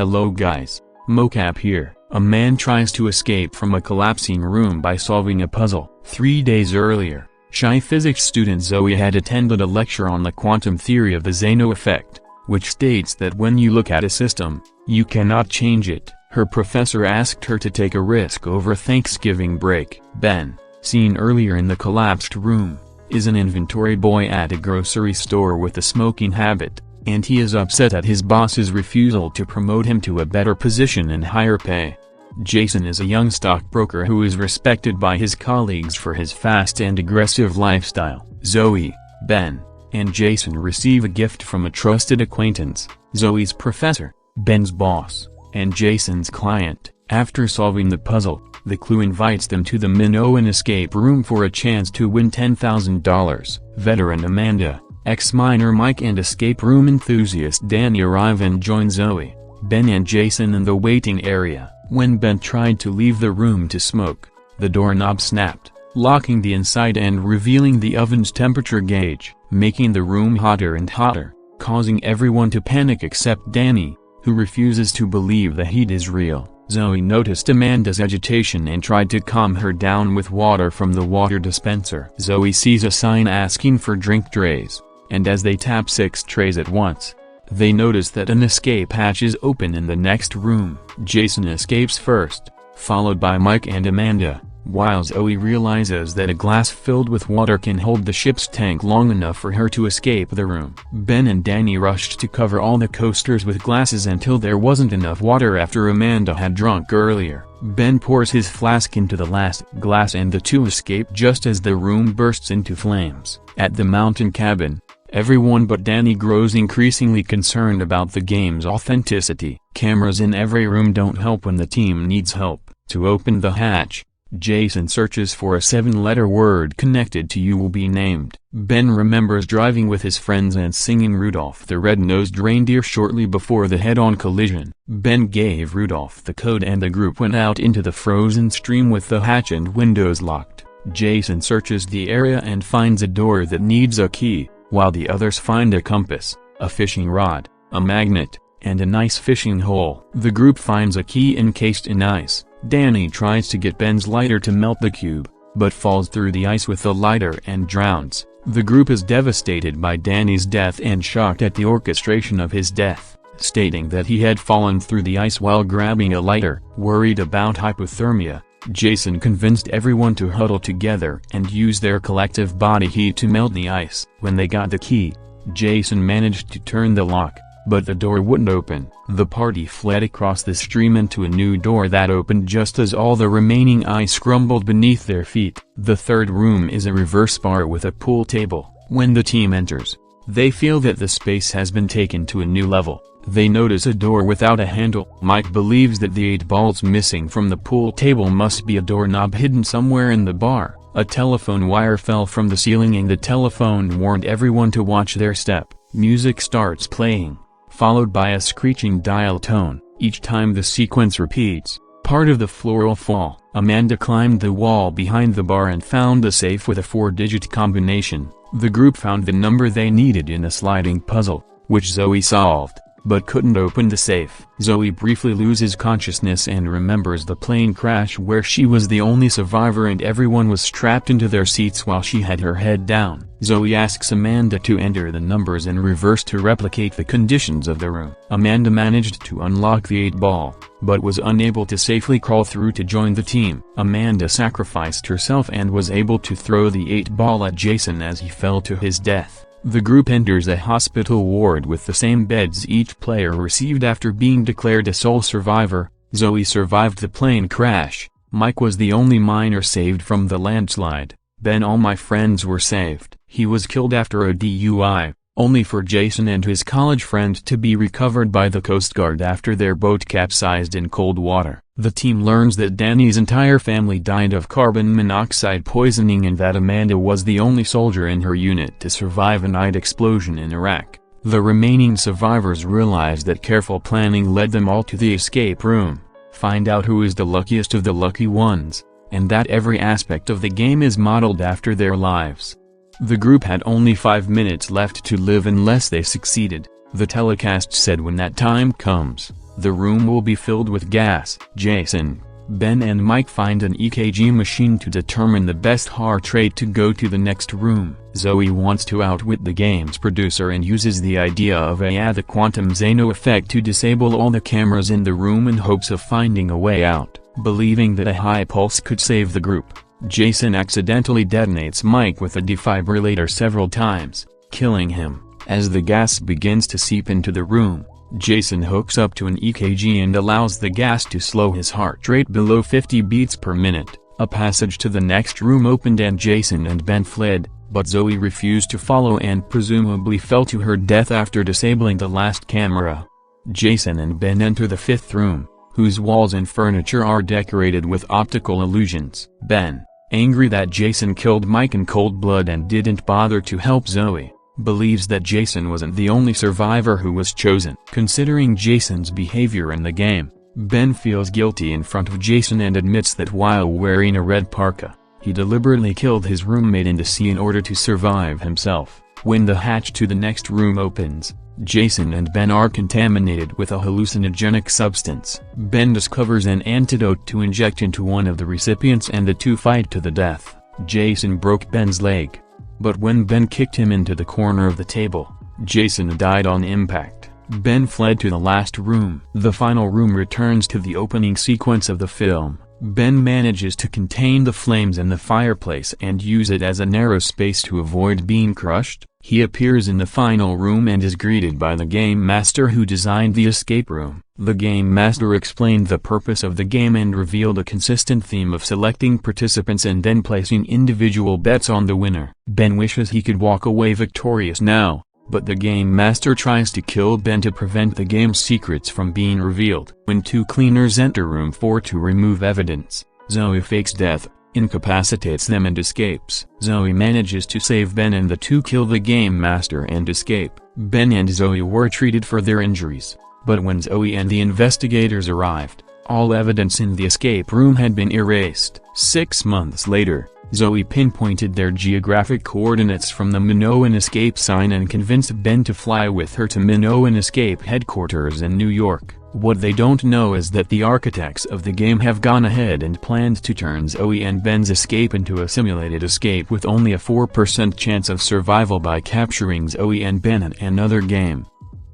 Hello guys, Mocap here. A man tries to escape from a collapsing room by solving a puzzle. 3 days earlier, shy physics student Zoe had attended a lecture on the quantum theory of the Zeno effect, which states that when you look at a system, you cannot change it. Her professor asked her to take a risk over Thanksgiving break. Ben, seen earlier in the collapsed room, is an inventory boy at a grocery store with a smoking habit, and he is upset at his boss's refusal to promote him to a better position and higher pay. Jason is a young stockbroker who is respected by his colleagues for his fast and aggressive lifestyle. Zoe, Ben, and Jason receive a gift from a trusted acquaintance, Zoe's professor, Ben's boss, and Jason's client. After solving the puzzle, the clue invites them to the Minoan escape room for a chance to win $10,000. Veteran Amanda, ex-miner Mike and escape room enthusiast Danny arrive and join Zoe, Ben and Jason in the waiting area. When Ben tried to leave the room to smoke, the doorknob snapped, locking the inside and revealing the oven's temperature gauge, making the room hotter and hotter, causing everyone to panic except Danny, who refuses to believe the heat is real. Zoe noticed Amanda's agitation and tried to calm her down with water from the water dispenser. Zoe sees a sign asking for drink trays, and as they tap 6 trays at once, they notice that an escape hatch is open in the next room. Jason escapes first, followed by Mike and Amanda, while Zoe realizes that a glass filled with water can hold the ship's tank long enough for her to escape the room. Ben and Danny rushed to cover all the coasters with glasses until there wasn't enough water after Amanda had drunk earlier. Ben pours his flask into the last glass and the two escape just as the room bursts into flames. At the mountain cabin, everyone but Danny grows increasingly concerned about the game's authenticity. Cameras in every room don't help when the team needs help. To open the hatch, Jason searches for a 7-letter word connected to "you will be named." Ben remembers driving with his friends and singing Rudolph the Red-Nosed Reindeer shortly before the head-on collision. Ben gave Rudolph the code and the group went out into the frozen stream with the hatch and windows locked. Jason searches the area and finds a door that needs a key, while the others find a compass, a fishing rod, a magnet, and a nice fishing hole. The group finds a key encased in ice. Danny tries to get Ben's lighter to melt the cube, but falls through the ice with the lighter and drowns. The group is devastated by Danny's death and shocked at the orchestration of his death, stating that he had fallen through the ice while grabbing a lighter. Worried about hypothermia, Jason convinced everyone to huddle together and use their collective body heat to melt the ice. When they got the key, Jason managed to turn the lock, but the door wouldn't open. The party fled across the stream into a new door that opened just as all the remaining ice crumbled beneath their feet. The third room is a reverse bar with a pool table. When the team enters, they feel that the space has been taken to a new level. They notice a door without a handle. Mike believes that the 8 balls missing from the pool table must be a doorknob hidden somewhere in the bar. A telephone wire fell from the ceiling and the telephone warned everyone to watch their step. Music starts playing, followed by a screeching dial tone. Each time the sequence repeats, part of the floor will fall. Amanda climbed the wall behind the bar and found the safe with a 4-digit combination. The group found the number they needed in a sliding puzzle, which Zoe solved, but couldn't open the safe. Zoe briefly loses consciousness and remembers the plane crash where she was the only survivor and everyone was strapped into their seats while she had her head down. Zoe asks Amanda to enter the numbers in reverse to replicate the conditions of the room. Amanda managed to unlock the 8-ball, but was unable to safely crawl through to join the team. Amanda sacrificed herself and was able to throw the 8-ball at Jason as he fell to his death. The group enters a hospital ward with the same beds each player received after being declared a sole survivor. Zoe survived the plane crash. Mike was the only miner saved from the landslide. Ben, all my friends were saved. He was killed after a DUI, only for Jason and his college friend to be recovered by the Coast Guard after their boat capsized in cold water. The team learns that Danny's entire family died of carbon monoxide poisoning and that Amanda was the only soldier in her unit to survive a night explosion in Iraq. The remaining survivors realize that careful planning led them all to the escape room, find out who is the luckiest of the lucky ones, and that every aspect of the game is modeled after their lives. The group had only 5 minutes left to live unless they succeeded, the telecast said. When that time comes, The room will be filled with gas. Jason, Ben and Mike find an EKG machine to determine the best heart rate to go to the next room. Zoe wants to outwit the game's producer and uses the idea of the quantum Zeno effect to disable all the cameras in the room in hopes of finding a way out. Believing that a high pulse could save the group, Jason accidentally detonates Mike with a defibrillator several times, killing him. As the gas begins to seep into the room, Jason hooks up to an EKG and allows the gas to slow his heart rate below 50 beats per minute. A passage to the next room opened and Jason and Ben fled, but Zoe refused to follow and presumably fell to her death after disabling the last camera. Jason and Ben enter the fifth room, whose walls and furniture are decorated with optical illusions. Ben, angry that Jason killed Mike in cold blood and didn't bother to help Zoe, believes that Jason wasn't the only survivor who was chosen. Considering Jason's behavior in the game, Ben feels guilty in front of Jason and admits that while wearing a red parka, he deliberately killed his roommate in the sea in order to survive himself. When the hatch to the next room opens, Jason and Ben are contaminated with a hallucinogenic substance. Ben discovers an antidote to inject into one of the recipients and the two fight to the death. Jason broke Ben's leg, but when Ben kicked him into the corner of the table, Jason died on impact. Ben fled to the last room. The final room returns to the opening sequence of the film. Ben manages to contain the flames in the fireplace and use it as a narrow space to avoid being crushed. He appears in the final room and is greeted by the game master who designed the escape room. The game master explained the purpose of the game and revealed a consistent theme of selecting participants and then placing individual bets on the winner. Ben wishes he could walk away victorious now, but the game master tries to kill Ben to prevent the game's secrets from being revealed. When two cleaners enter room 4 to remove evidence, Zoe fakes death, incapacitates them and escapes. Zoe manages to save Ben and the two kill the game master and escape. Ben and Zoe were treated for their injuries, but when Zoe and the investigators arrived, all evidence in the escape room had been erased. 6 months later, Zoe pinpointed their geographic coordinates from the Minoan escape sign and convinced Ben to fly with her to Minoan escape headquarters in New York. What they don't know is that the architects of the game have gone ahead and planned to turn Zoe and Ben's escape into a simulated escape with only a 4% chance of survival by capturing Zoe and Ben in another game.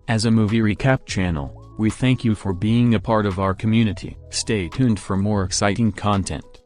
As a movie recap channel, we thank you for being a part of our community. Stay tuned for more exciting content.